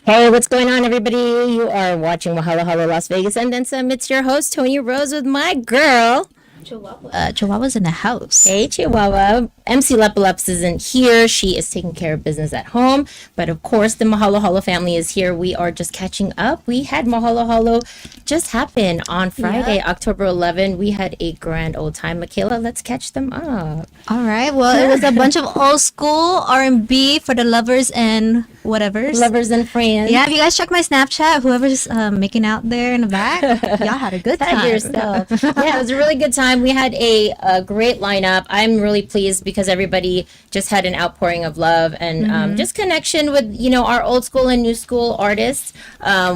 Hey, what's going on, everybody? You are watching Mahalo Halo Las Vegas, and then some. It's your host, Tony Rose, with my girl. Chihuahua's in the house. Hey, Chihuahua. MC Lepalups isn't here. She is taking care of business at home. But of course, the Mahalo Halo family is here. We are just catching up. We had Mahalo Halo just happen on Friday, October 11. We had a grand old time. Michaela, let's catch them up. All right. Well, it was a bunch of old school R&B for the lovers and whatevers. Lovers and friends. Yeah, if you guys check my Snapchat, whoever's making out there in the back, y'all had a good Tag time. yourself. Yeah, it was a really good time. We had a great lineup. I'm really pleased because everybody just had an outpouring of love and just connection with, our old school and new school artists.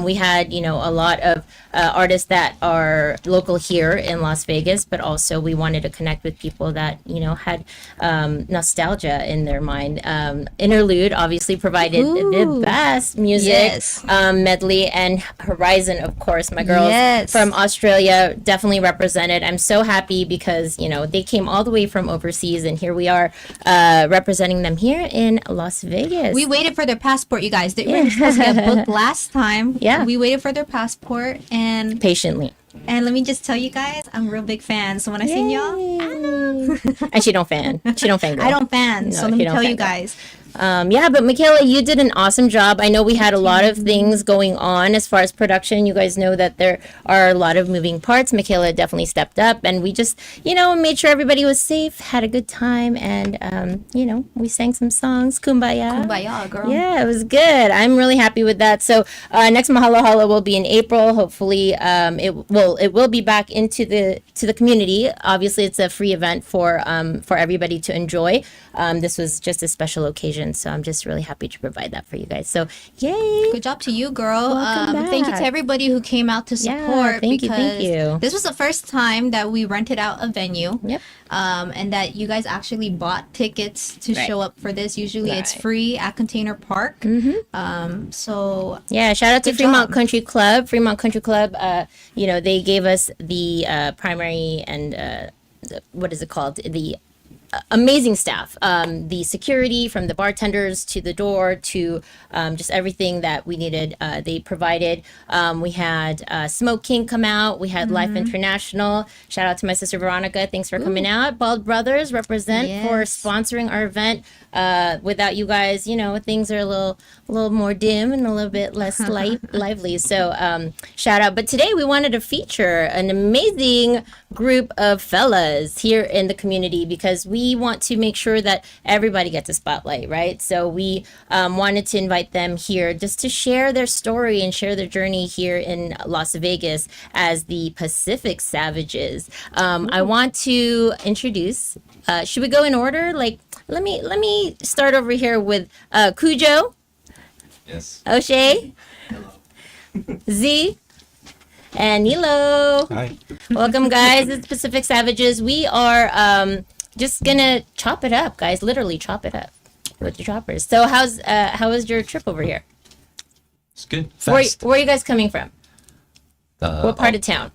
We had, a lot of artists that are local here in Las Vegas, but also we wanted to connect with people that, had nostalgia in their mind. Interlude obviously provided the best music, Yes. medley, and Horizon, of course, my girls Yes. from Australia definitely represented. I'm so happy because, they came all the way from overseas and here we are representing them here in Las Vegas. We waited for their passport, you guys. They were supposed to get booked last time. Yeah. We waited for their passport, and patiently. let me just tell you guys, I'm a real big fan. So when I seen y'all, And she don't fan. She don't fangirl. I don't fan. No, So let she me don't tell you fangirl. guys. But Michaela, you did an awesome job. I know we had a lot of things going on as far as production. You guys know that there are a lot of moving parts. Michaela definitely stepped up, and we just, made sure everybody was safe, had a good time, and, we sang some songs. Kumbaya. Kumbaya, girl. Yeah, it was good. I'm really happy with that. So next Mahalo Hala will be in April. Hopefully, it will be back into the community. Obviously, it's a free event for everybody to enjoy. This was just a special occasion, so I'm just really happy to provide that for you guys. So, yay! Good job to you, girl. Welcome Thank you back. to everybody who came out to support. thank you, because thank you. This was the first time that we rented out a venue. Yep. And that you guys actually bought tickets to Right. show up for this. Usually it's Right. free at Container Park. So Yeah, shout out to Good Fremont job. Country Club. Fremont Country Club, they gave us the primary and what is it called? The amazing staff, the security from the bartenders to the door to just everything that we needed. They provided. We had Smoke King come out. We had Life International. Shout out to my sister Veronica. Thanks for coming out. Bald Brothers represent for Yes. sponsoring our event. Without you guys, things are a little more dim and a little bit less lively. So shout out. But today we wanted to feature an amazing group of fellas here in the community because we want to make sure that everybody gets a spotlight, right? So we wanted to invite them here just to share their story and share their journey here in Las Vegas as the Pacific Savages. I want to introduce. Should we go in order? Like, let me start over here with Cujo, Yes. O'Shea, Z, and Nilo. Hi. Welcome, guys. It's Pacific Savages. We are just gonna chop it up, guys. Literally chop it up with the choppers. So how was your trip over here? It's good. Where Fast. are you guys coming from? What part of all- town?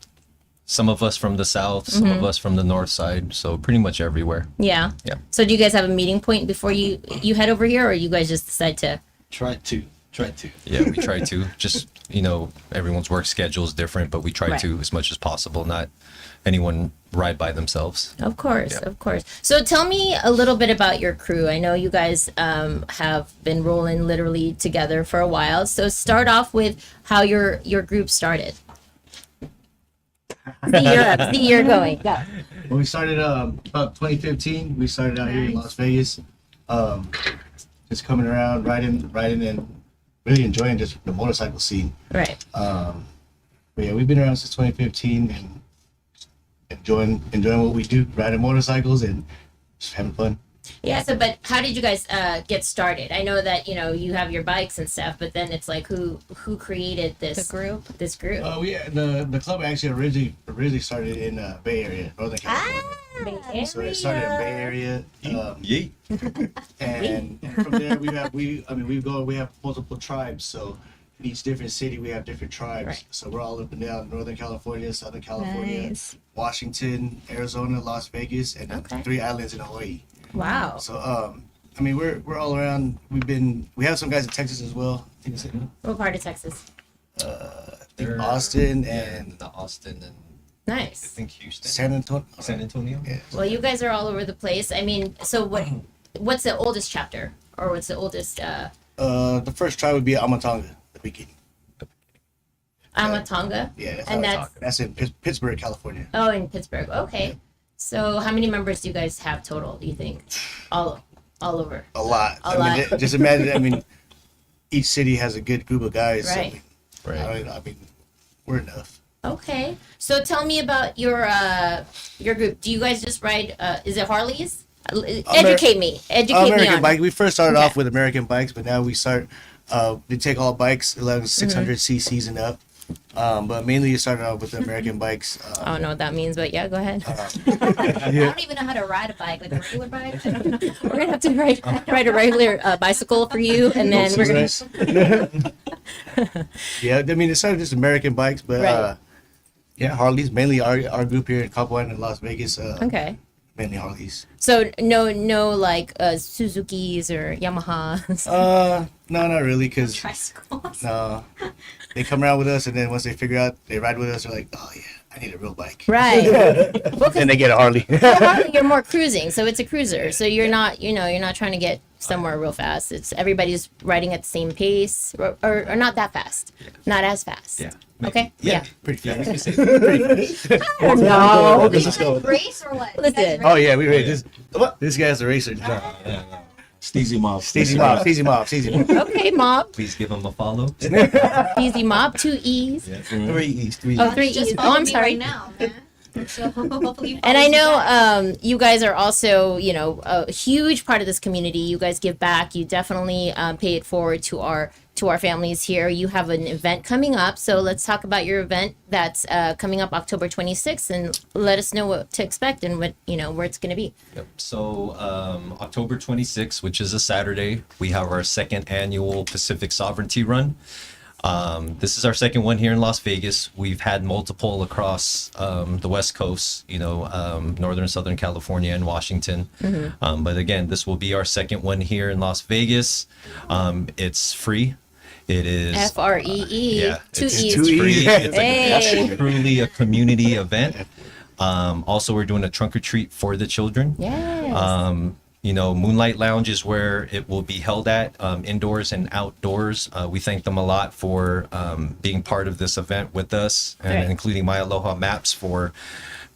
Some of us from the south, some of us from the north side, so pretty much everywhere. Yeah. Yeah. So do you guys have a meeting point before you head over here, or you guys just decide to? Try to. Yeah, we try to. Just, everyone's work schedule is different, but we try Right. to as much as possible, not anyone ride by themselves. Of course, Yeah. of course. So tell me a little bit about your crew. I know you guys have been rolling literally together for a while. So start off with how your group started. See, you're going. Go. When we started about 2015, we started out here in Las Vegas, just coming around, riding, and really enjoying just the motorcycle scene. Right. But yeah, we've been around since 2015 and enjoying what we do, riding motorcycles and just having fun. Yeah. So, but how did you guys get started? I know that you have your bikes and stuff, but then it's like who created this group. This group. The club actually originally started in Bay Area, Northern California. So it started in Bay Area. Yay. And from there we have multiple tribes, so in each different city we have different tribes. Right. So we're all up and down Northern California, Southern California, Nice. Washington, Arizona, Las Vegas, and then Okay. 3 islands in Hawaii. Wow. So I mean, we're all around. We have some guys in Texas as well. I think it's What part of Texas? Austin Yeah, and the Austin and I Nice. think Houston, San Antonio. San Antonio. Yeah. Well, you guys are all over the place. I mean, so what's the oldest chapter, or what's the oldest The first try would be Amatonga, the beginning. Amatonga? Yeah, that's And Amatonga. That's in Pittsburgh, California. Oh, in Pittsburgh. Okay. So how many members do you guys have total, do you think? All over. A lot. A lot. Just imagine. I mean, each city has a good group of guys. Right. So, I mean, we're enough. Okay. So tell me about your group. Do you guys just ride is it Harleys? Educate me. Educate me American on. bike. We first started Okay. off with American bikes, but now we take all bikes, 600 cc's and up. But mainly you started off with the American bikes. I don't know what that means, but yeah, go ahead. I don't even know how to ride a bike, like a regular bike. We're gonna have to ride a regular bicycle for you, and then we're gonna. Yeah, I mean, it started just American bikes, but Right. yeah, Harleys. Mainly our group here in Copland and Las Vegas. Okay. Mainly Harleys. So no like Suzuki's or Yamahas. No, not really, because Tricycles. no, they come around with us, and then once they figure out they ride with us, they're like, oh yeah, I need a real bike. Right. Well, 'cause And they get a Harley. you're more cruising, so it's a cruiser. So you're not, you're not trying to get somewhere real fast. It's everybody's riding at the same pace, or not that fast, not as fast. Yeah. Okay. Yeah. Pretty fast. You can say No. Let's go. Race or what? Listen. Oh yeah, we ready. This guy's a racer. Steezy Mob. Steezy Mob, Steezy Mob, Steezy Mob. Okay, Mob. Please give them a follow. Easy Mob. 2 E's. 3 East. 3 Oh, 3 E's. Oh, I'm sorry. Right now, man. So hopefully you And I follow me back. know you guys are also, a huge part of this community. You guys give back. You definitely pay it forward to our families here. You have an event coming up, so let's talk about your event that's coming up October 26th, and let us know what to expect and what where it's going to be. Yep. So October 26th, which is a Saturday, we have our second annual Pacific Sovereignty Run. This is our second one here in Las Vegas. We've had multiple across the West Coast, Northern, Southern California, and Washington. But again, this will be our second one here in Las Vegas. It's free. It is FREE. Yeah, 2 it's E's. two free. E's. Hey. Truly a community event. Also, we're doing a trunk or treat for the children. Yes. Moonlight Lounge is where it will be held at, indoors and outdoors. We thank them a lot for being part of this event with us, and Right. including My Aloha Maps for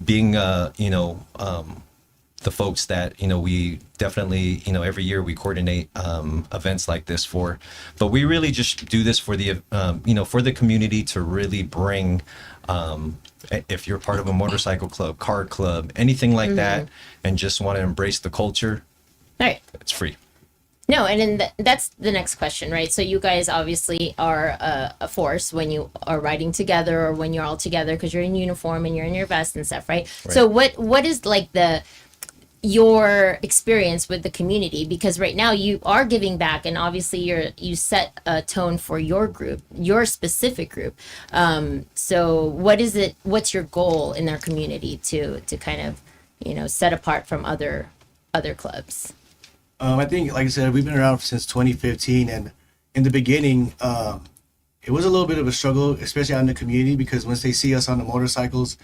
being, the folks that, we definitely, every year we coordinate events like this for. But we really just do this for the, for the community to really bring, if you're part of a motorcycle club, car club, anything like that, and just want to embrace the culture, All right. it's free. No, and then that's the next question, right? So you guys obviously are a force when you are riding together, or when you're all together, because you're in uniform and you're in your vest and stuff, right? So what is like your experience with the community? Because right now you are giving back, and obviously you set a tone for your group, your specific group. So what's your goal in our community to kind of set apart from other clubs? I think, like I said, we've been around since 2015, and in the beginning, it was a little bit of a struggle, especially out in the community, because once they see us on the motorcycles,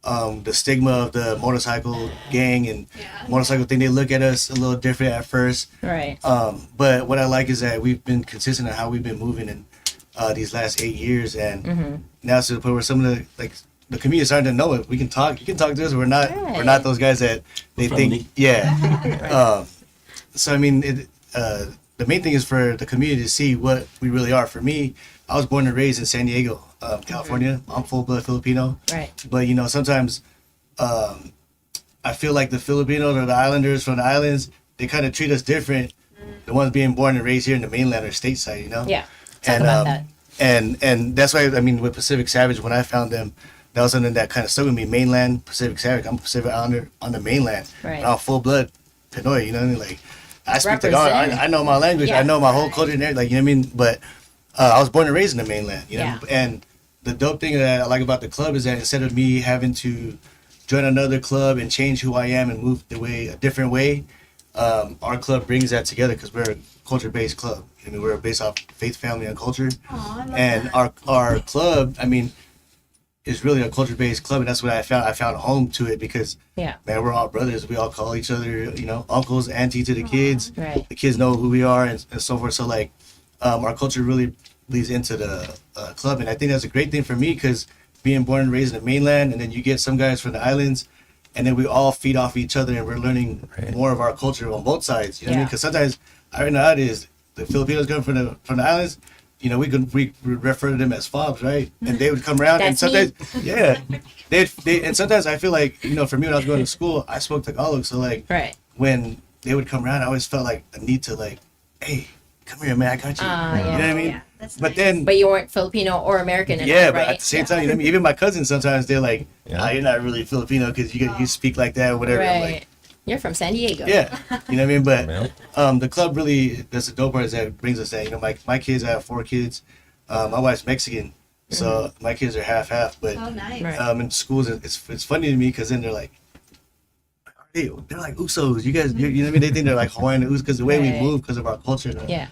the stigma of the motorcycle gang and motorcycle thing, they look at us a little different at first. Right. But what I like is that we've been consistent on how we've been moving in these last 8 years, and now it's to the point where some of the community is starting to know it. We can talk. You can talk to us. We're not those guys that they think. Yeah. So I mean, the main thing is for the community to see what we really are. For me, I was born and raised in San Diego, California. I'm full blood Filipino. Right. But sometimes I feel like the Filipinos or the Islanders from the islands, they kind of treat us different. The ones being born and raised here in the mainland or stateside, Yeah. Talk about that. And that's why, I mean, with Pacific Savage, when I found them, that was something that kind of stuck with me. Mainland Pacific Savage. I'm a Pacific Islander on the mainland. Right. And I'm full blood Pinoy. You know what I mean? Like, I speak Represent. I know my language. Yeah. I know my whole culture and everything. Like, you know what I mean? But I was born and raised in the mainland. You know. Yeah. And the dope thing that I like about the club is that instead of me having to join another club and change who I am and move a different way, our club brings that together because we're a culture-based club. I mean, we're based off faith, family, and culture. And our club, I mean, is really a culture-based club, and that's what I found. I found home to it because, Yeah. man, we're all brothers. We all call each other, you know, uncles, auntie to the kids. Right. The kids know who we are and so forth. So like, our culture really leads into the club, and I think that's a great thing for me because being born and raised in the mainland, and then you get some guys from the islands, and then we all feed off each other, and we're learning more of our culture on both sides. You know what I mean? Yeah. Because sometimes I already know how it is. The Filipinos come from the islands. You know, we refer to them as fobs, right? And they would come around, and That's me. sometimes, yeah, they and sometimes I feel like, you know, for me when I was going to school, I spoke Tagalog, so like Right. when they would come around, I always felt like a need to like, hey, come here, man, I got you. Ah, You know what I mean? But then, But you weren't Filipino or American enough, yeah, right? but at the same time, you know what I mean? Even my cousins sometimes they're like, Yeah. you're not really Filipino because you speak like that or whatever. I'm Right. like, You're from San Diego. yeah, you know what I mean? But Yeah. the club really, that's the dope part is that it brings us that. You know, my kids, I have 4 kids. My wife's Mexican, so my kids are half. But nice. Right. in schools, it's funny to me because then they're like, they're like Usos. You guys, you know what I mean? They think they're like Hawaiian Usos because the way Right. we move because of our culture. Yeah.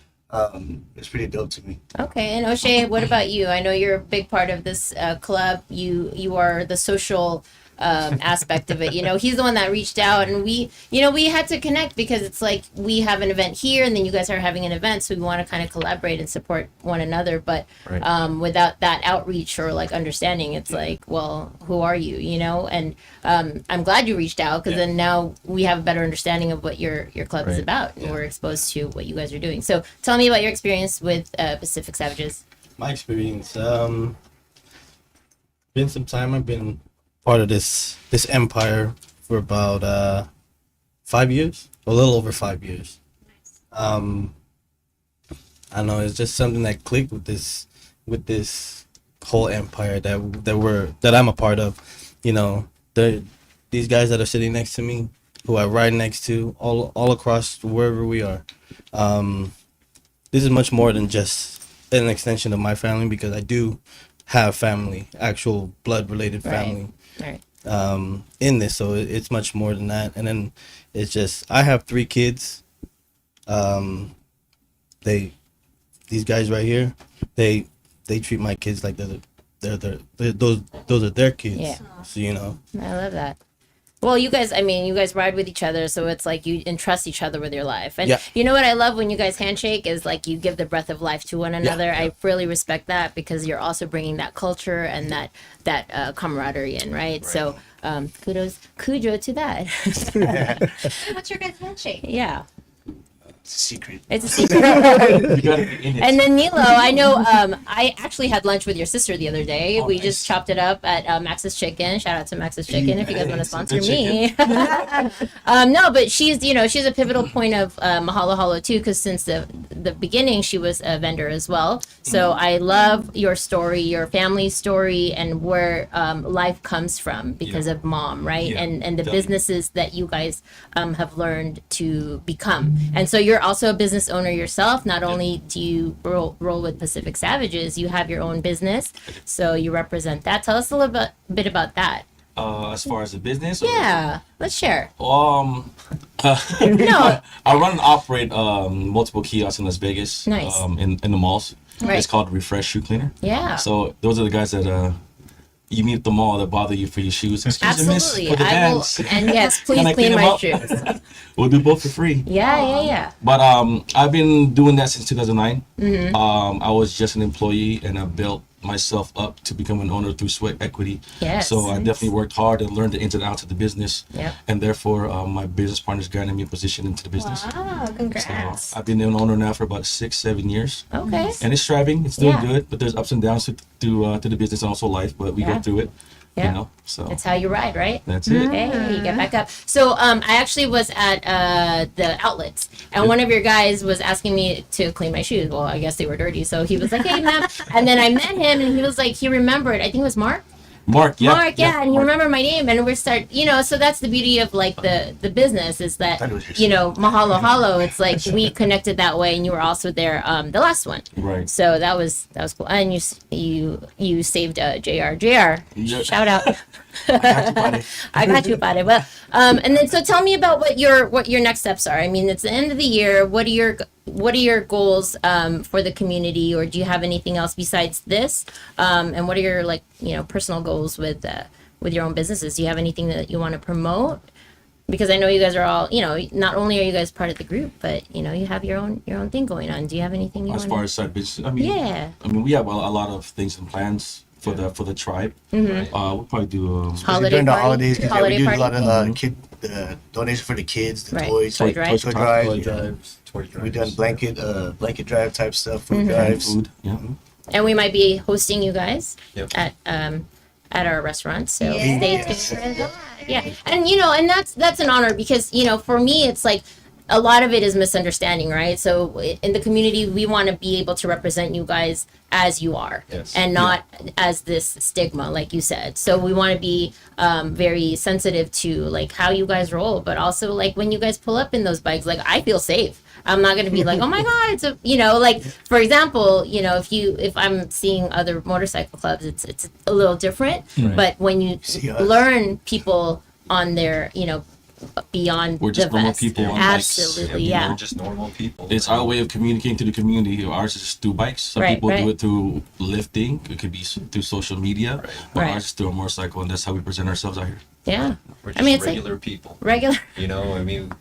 It's pretty dope to me. Okay, and O'Shea, what about you? I know you're a big part of this club. You are the social aspect of it. You know, he's the one that reached out, and we had to connect because it's like we have an event here, and then you guys are having an event, so we want to kind of collaborate and support one another. But Right. without that outreach or like understanding, it's like, well, who are you? You know, and I'm glad you reached out because then now we have a better understanding of what your club is Right. about, and we're exposed to what you guys are doing. So tell me about your experience with Pacific Savages. My experience, been some time. I've been part of this empire for about 5 years, a little over 5 years. I don't know, it's just something that clicked with this whole empire that I'm a part of. You know, these guys that are sitting next to me, who I ride next to, all across wherever we are. This is much more than just an extension of my family because I do have family, actual blood related Right. family Right. in this, so it's much more than that. And then it's just I have 3 kids. These guys right here, they treat my kids like those are their kids. Yeah. So you know. I love that. Well, you guys ride with each other, so it's like you entrust each other with your life. And Yeah. you know what I love when you guys handshake is like you give the breath of life to one another. I really respect that because you're also bringing that culture and that camaraderie in, right? So kudo to that. What's your guys' handshake? Yeah, It's a secret. it's a secret. You gotta be in it. And then Nilo, I know I actually had lunch with your sister the other day. We just chopped it up at Max's Chicken. Shout out to Max's Chicken if you guys want to sponsor me. No, but she's a pivotal point of Mahalo Halo too, because since the beginning she was a vendor as well. So I love your story, your family story, and where life comes from because of mom, right? Yeah, And the definitely. businesses that you guys have learned to become. And so you're also a business owner yourself. Not only do you roll with Pacific Savages, you have your own business. So you represent that. Tell us a little bit about that. As far as the business? or- Yeah, let's share. No. I run and operate multiple kiosks in Las Vegas. Nice. In the malls. Right. It's called Refresh Shoe Cleaner. Yeah. So those are the guys that you meet at the mall that bother you for your shoes. Excuse me, miss, Absolutely. for the I will. dance. And yes, please Can I clean them my up? shoes. We'll do both for free. Yeah. But I've been doing that since 2009. Mm-hmm. I was just an employee and I built myself up to become an owner through sweat equity. Yes. So I definitely worked hard and learned the ins and outs of the business. Yep. And therefore, my business partners granted me a position into the business. Wow, congrats. So I've been an owner now for about 6-7 years. Okay. And it's thriving. It's doing Yeah. good, but there's ups and downs to the business and also life. But we Yeah. go through it. Yeah. You know. So That's how you ride, right? that's it. Hey, you get back up. So I actually was at the outlets, and one of your guys was asking me to clean my shoes. Well, I guess they were dirty, so he was like, "Hey, ma'am," and then I met him, and he was like, he remembered. I think it was Mark. Mark, yeah. Mark, yeah, and you remember my name, and we're so that's the beauty of like the business is that, Thought it was your Mahalo Halo, it's like we connected that way, and you were also there, the last one. Right. So that was cool. And you saved JR. Yeah. Shout out. got you, buddy. I got you about it. Well, and then so tell me about what your next steps are. I mean, it's the end of the year. What are your goals for the community, or do you have anything else besides this? And what are your personal goals with your own businesses? Do you have anything that you want to promote? Because I know you guys are all, not only are you guys part of the group, but you have your own thing going on. Do you have anything you As want? far as side business, I mean, Yeah. I mean, we have a lot of things and plans for the tribe. We'll probably do Holiday During the party? holidays, 'cause, Holiday we do party? a lot of kid donation for the kids, the Right. toys, Toy drive. toy drive. Toy yeah. drives. We done blanket drive type stuff, food Mm-hmm. drives. food. Yeah. And we might be hosting you guys Yep. at our restaurant. So Yes. stay tuned for that. Yeah. And and that's an honor because, for me it's like a lot of it is misunderstanding, right? So in the community we want to be able to represent you guys as you are Yes. and not as this stigma like you said. So we want to be very sensitive to like how you guys roll, but also like when you guys pull up in those bikes, like I feel safe. I'm not going to be like, oh my God, it's like, for example, if I'm seeing other motorcycle clubs, it's a little different. But when you See us. learn people on their, beyond We're just the normal vest. people on bikes. Absolutely, We're yeah. just normal people. It's our way of communicating to the community. Ours is through bikes. Some Right, people right. do it through lifting. It could be through social media. But Right. ours is through a motorcycle, and that's how we present ourselves out here. Yeah. We're I just mean, it's like- regular people. Regular.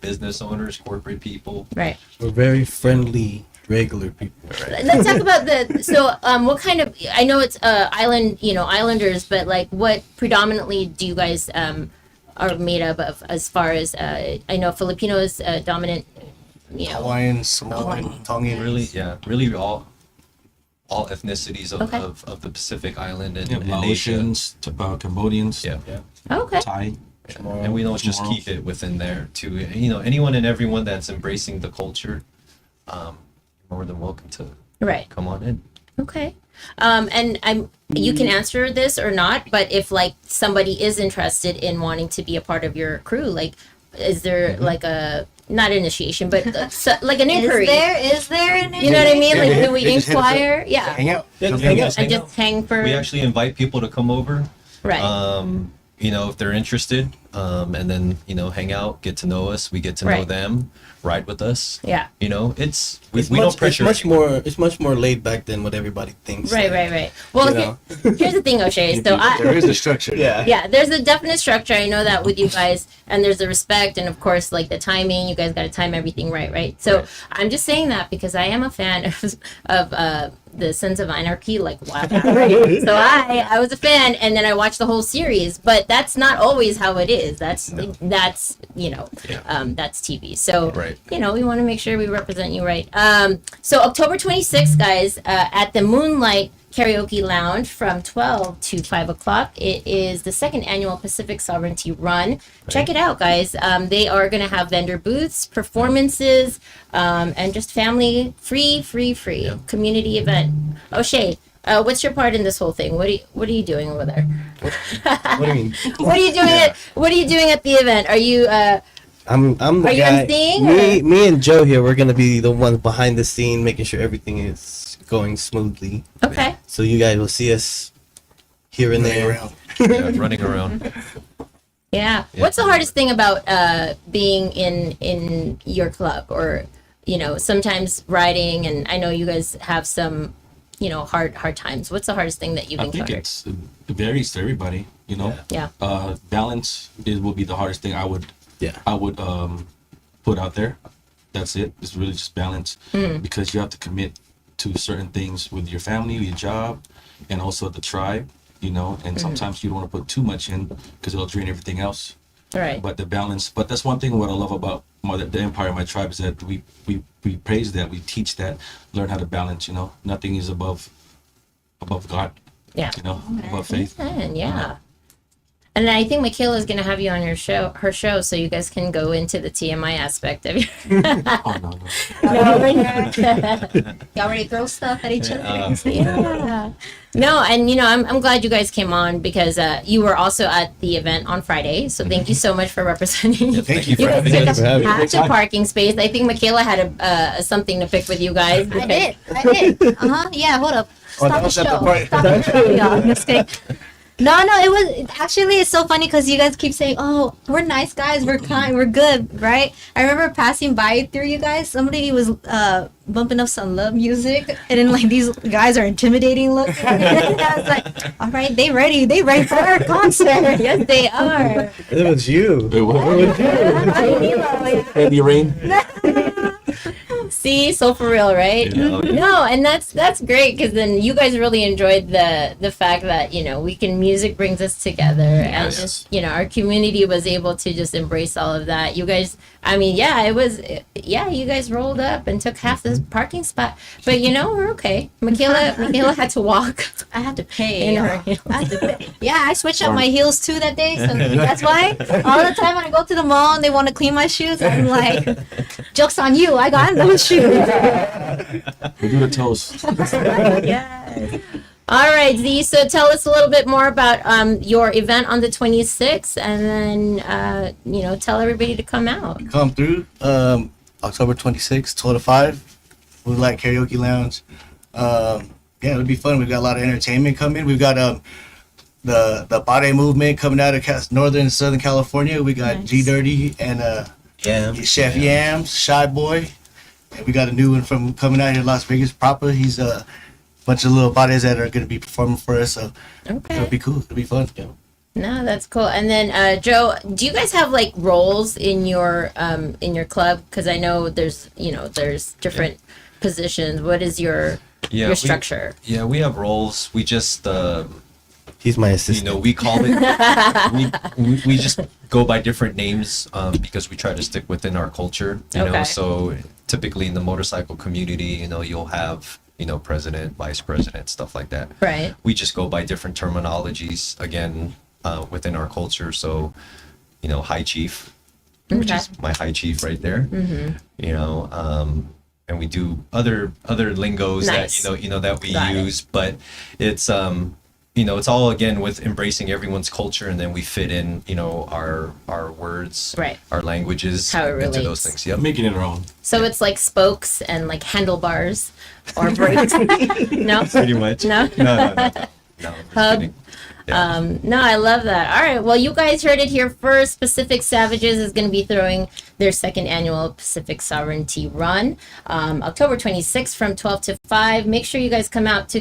Business owners, corporate people. Right. We're very friendly, regular people. Let's talk about what kind of, I know it's islanders, but like what predominantly do you guys are made up of as far as, I know Filipino is dominant, Hawaiian, Samoan, Tongan. Really all ethnicities of, Okay. of the Pacific Island and, Yeah, and Asia. Laotians, Cambodians, Yeah. Okay. Thai. And we don't just Tomorrow. keep it within there too. Anyone and everyone that's embracing the culture, you're more than welcome to Right. come on in. Okay. And you can answer this or not, but if like somebody is interested in wanting to be a part of your crew, like, is there like a, not initiation, but like an inquiry? Is there an You know what I mean? Yeah, Like, they- do we they just hit us up. inquire? Yeah. Hang out. Yeah, Come hang hang out. out. And just hang for, We actually invite people to come over. right. If they're interested, and then hang out, get to know us. We get to know Right. them, ride with us. Yeah. It's we It's don't much, pressure. it's much anyone. more. It's much more laid back than what everybody thinks. Right, right, right. Well, You know. here's the thing, O'Shea. So There is a structure. Yeah. yeah, there's a definite structure. I know that with you guys, and there's the respect, and of course, like the timing. You guys got to time everything right. So Right. I'm just saying that because I am a fan of the Sons of Anarchy, like wow, right? So I was a fan, and then I watched the whole series. But that's not always how it is. That's that's TV. So Right. we want to make sure we represent you right. So October 26th, guys, at the Moonlight Karaoke Lounge from 12 to 5 o'clock. It is the second annual Pacific Sovereignty Run. Check it out, guys. They are going to have vendor booths, performances, and just family free community event. O'Shea, what's your part in this whole thing? What are you doing over there? What do you mean? What are you doing? What are you doing at the event? Are you? I'm the Are you guy. emceeing, Me and Joe here. We're gonna be the ones behind the scene, making sure everything is going smoothly. Okay. So you guys will see us here and Running there. around. Running around. Yeah. What's the hardest thing about being in your club, or sometimes riding? And I know you guys have some hard times. What's the hardest thing that you've I think encountered? it varies to everybody. Yeah. Balance will be the hardest thing I would Yeah. put out there. That's it. It's really just balance because you have to commit to certain things with your family, your job, and also the tribe. And sometimes you don't want to put too much in because it'll drain everything else. All right. But the balance. But that's one thing what I love about the empire, my tribe, is that we praise that, we teach that, learn how to balance. Nothing is above God. Yeah. Above faith. And yeah. And then I think Michaela's gonna have you on her show, so you guys can go into the TMI aspect of your. Oh no, no. Y'all ready to throw stuff at each other? Yeah. No, and I'm glad you guys came on because you were also at the event on Friday. So thank you so much for representing. Thank you You for guys having took us. up half the parking space. I think Michaela had a something to pick with you guys. I did. Yeah, hold up. Oh, Stop that the was at the show. party. Stop the show, y'all. Just kidding. No, it was actually it's so funny because you guys keep saying, "Oh, we're nice guys, we're kind, we're good," right? I remember passing by through you guys. Somebody was bumping up some love music, and then like these guys are intimidating looking. And I was like, "All right, they ready for our concert." Yes, they are. It was you. It was Eddie Rain. See, so for real, right? Yeah. No, and that's great because then you guys really enjoyed the fact that we can music brings us together and Yes. just our community was able to just embrace all of that. You guys, I mean, you guys rolled up and took half this parking spot, but we're okay. Michaela had to walk. I had to pay. In her heels. I had to pay. Yeah, I switched out my heels too that day, so that's why all the time when I go to the mall and they want to clean my shoes, I'm like, "Jokes on you! I got no shoes." We do the toast. Yes. All right, Z. So tell us a little bit more about your event on the 26th, and then tell everybody to come out. Come through October 26th, 12 to 5. Moonlight Karaoke Lounge. Yeah, it'll be fun. We've got a lot of entertainment coming. We've got the Bade movement coming out of Northern and Southern California. We got Nice. G Dirty and Chef Yams, Shy Boy. And we got a new one from coming out here in Las Vegas proper. He's a bunch of little bodies that are going to be performing for us. So Okay. it'll be cool. It'll be fun. No, that's cool. And then Joe, do you guys have like roles in your club? Because I know there's different positions. What is your Yeah, structure? Yeah, we have roles. We just He's my assistant. we call it we just go by different names because we try to stick within our culture, Okay. so typically in the motorcycle community, you'll have president, vice president, stuff like that. Right. We just go by different terminologies again within our culture. So high chief, which Okay. is my high chief right there. And we do other lingos Nice. that that we Got it. use, but it's it's all again with embracing everyone's culture, and then we fit in our words, Right. our languages How it into relates. those things. Yep. Making it our own. So it's like spokes and like handlebars or brakes. No. Pretty much. No? No. No, I'm just Hub. kidding. Yeah. No, I love that. All right. Well, you guys heard it here first. Pacific Savages is going to be throwing their second annual Pacific Sovereignty Run, October 26th from 12 to 5. Make sure you guys come out to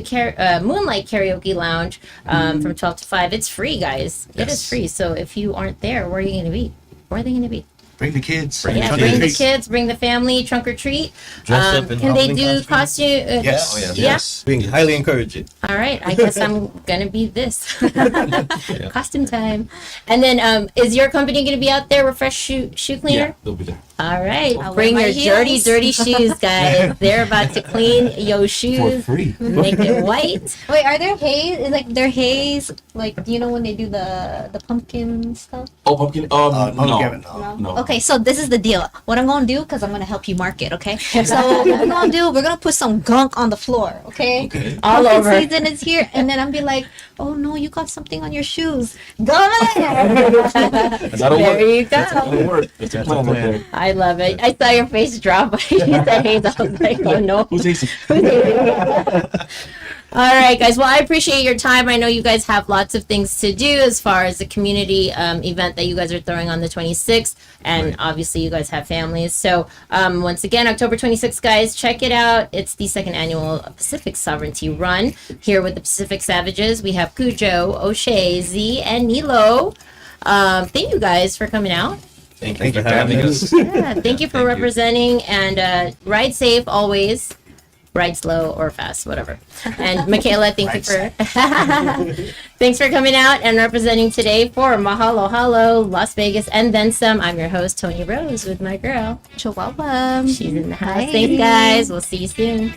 Moonlight Karaoke Lounge from 12 to 5. It's free, guys. It is Yes. free. So if you aren't there, where are you going to be? Where are they going to be? Bring the kids. Bring the Yeah, Trunk bring or the treat. kids, bring the family, trunk or treat. Dress up in Can they Halloween do costume? costume? Yes. Oh, yeah. Yeah. Yes. We highly encourage it. All right, I guess I'm gonna be this. Costume time. And then, is your company gonna be out there with Fresh Shoe Yeah, Cleaner? they'll be there. All right, I'll bring wear your my dirty, heels. dirty shoes, guys. They're about to clean your For shoes, free. make it white. Wait, are there haze? Is like their haze? Like, do you know when they do the pumpkin stuff? Oh, pumpkin. Pumpkin, No. no. No. Okay, so this is the deal. What I'm gonna do, because I'm gonna help you market, okay? So what we're gonna do, we're gonna put some gunk on the floor, okay? Okay. All Pumpkin over. season is here, and then I'll be like, "Oh no, you got something on your shoes." Go ahead. That'll There work. you go. That'll work. That's a plan right there. I love it. I saw your face drop. You said haze. I was like, oh no. Who's easy? All right, guys. Well, I appreciate your time. I know you guys have lots of things to do as far as the community event that you guys are throwing on the 26th. And obviously, you guys have families. So, once again, October 26th, guys, check it out. It's the second annual Pacific Sovereignty Run here with the Pacific Savages. We have Cujo, O'Shea, Z, and Nilo. Thank you guys for coming out. Thank you for having us. Yeah, thank you for Thank you. representing and ride safe always. Ride slow or fast, whatever. And Michaela, thank you for thanks for coming out and representing today for Mahalo Halo, Las Vegas, and then some. I'm your host, Tony Rose, with my girl. Chihuahua. She's in the house. Bye. Thanks, guys. We'll see you soon.